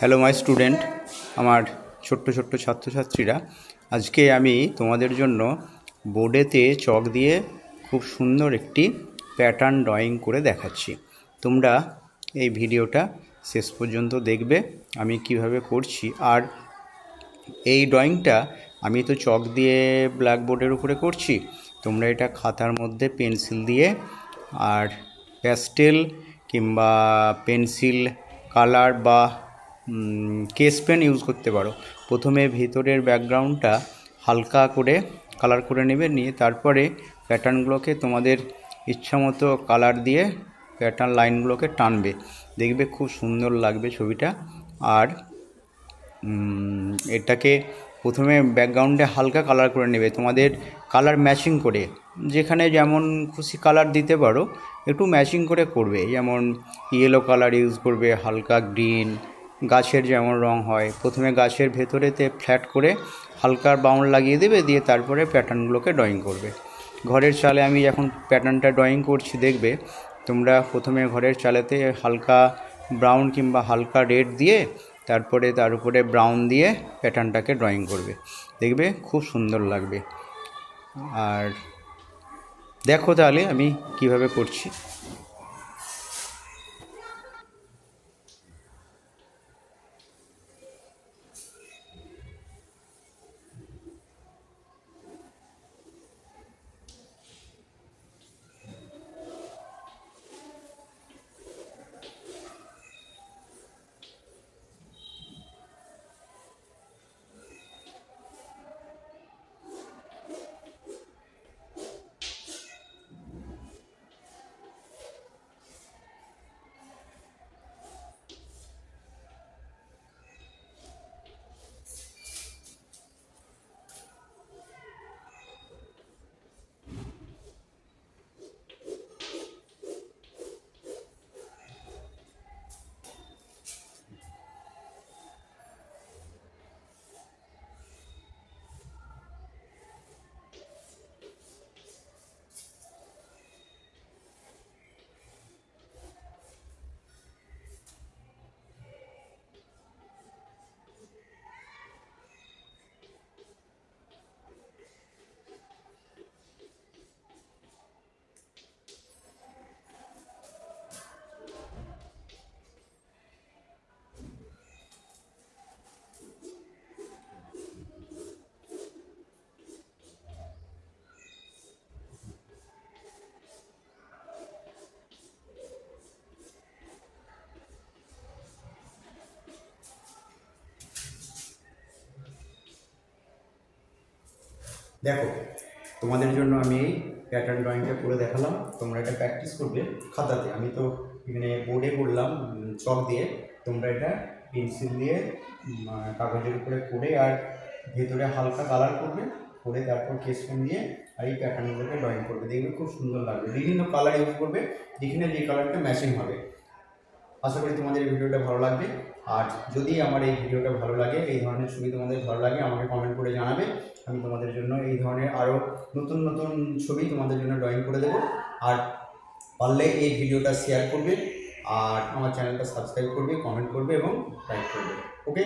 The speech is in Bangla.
হ্যালো মাই স্টুডেন্ট, আমার ছোট্ট ছোট্ট ছাত্রছাত্রীরা, আজকে আমি তোমাদের জন্য বোর্ডেতে চক দিয়ে খুব সুন্দর একটি প্যাটার্ন ড্রয়িং করে দেখাচ্ছি। তোমরা এই ভিডিওটা শেষ পর্যন্ত দেখবে আমি কিভাবে করছি। আর এই ড্রয়িংটা আমি তো চক দিয়ে ব্ল্যাকবোর্ডের উপরে করছি, তোমরা এটা খাতার মধ্যে পেন্সিল দিয়ে আর প্যাস্টেল কিংবা পেন্সিল কালার বা কেস পেন ইউজ করতে পারো। প্রথমে ভিতরের ব্যাকগ্রাউন্ডটা হালকা করে কালার করে নেবে, নিয়ে তারপরে প্যাটার্নগুলোকে তোমাদের ইচ্ছামতো কালার দিয়ে প্যাটার্ন লাইনগুলোকে টানবে, দেখবে খুব সুন্দর লাগবে ছবিটা। আর এটাকে প্রথমে ব্যাকগ্রাউন্ডে হালকা কালার করে নেবে, তোমাদের কালার ম্যাচিং করে, যেখানে যেমন খুশি কালার দিতে পারো, একটু ম্যাচিং করে করবে। যেমন ইয়েলো কালার ইউজ করবে, হালকা গ্রিন, গাছের যেমন রং হয়, প্রথমে গাছের ভেতরেতে ফ্ল্যাট করে হালকা বাউন্ড লাগিয়ে দেবে, দিয়ে তারপরে প্যাটার্নগুলোকে ড্রয়িং করবে। ঘরের চালে আমি এখন প্যাটার্নটা ড্রয়িং করছি, দেখবে তোমরা প্রথমে ঘরের চালেতে হালকা ব্রাউন কিংবা হালকা রেড দিয়ে তারপরে তার উপরে ব্রাউন দিয়ে প্যাটার্নটাকে ড্রয়িং করবে, দেখবে খুব সুন্দর লাগবে। আর দেখো তাহলে আমি কিভাবে করছি। দেখো, তোমাদের জন্য আমি এই প্যাটার্ন ড্রয়িংটা করে দেখালাম, তোমরা এটা প্র্যাকটিস করবে খাতাতে। আমি তো এখানে বোর্ডে করলাম চক দিয়ে, তোমরা এটা পেন্সিল দিয়ে কাগজের উপরে করে আর ভেতরে হালকা কালার করবে, করে তারপর কেস পেন দিয়ে আর এই প্যাটার্নগুলোকে ড্রয়িং করবে, দেখবে খুব সুন্দর লাগবে। বিভিন্ন কালার ইউজ করবে, যেখানে যে কালারটা ম্যাচিং হবে। আশা করি তোমাদের এই ভিডিওটা ভালো লাগবে। আর যদি আমার এই ভিডিওটা ভালো লাগে, এই ধরনের ছবি তোমাদের ভালো লাগে, আমাকে কমেন্ট করে জানাবে। আমি তোমাদের জন্য এই ধরনের আরও নতুন নতুন ছবি তোমাদের জন্য ড্রয়িং করে দেবো। আর পারলে এই ভিডিওটা শেয়ার করবে, আর আমার চ্যানেলটা সাবস্ক্রাইব করবে, কমেন্ট করবে এবং লাইক করবে। ওকে।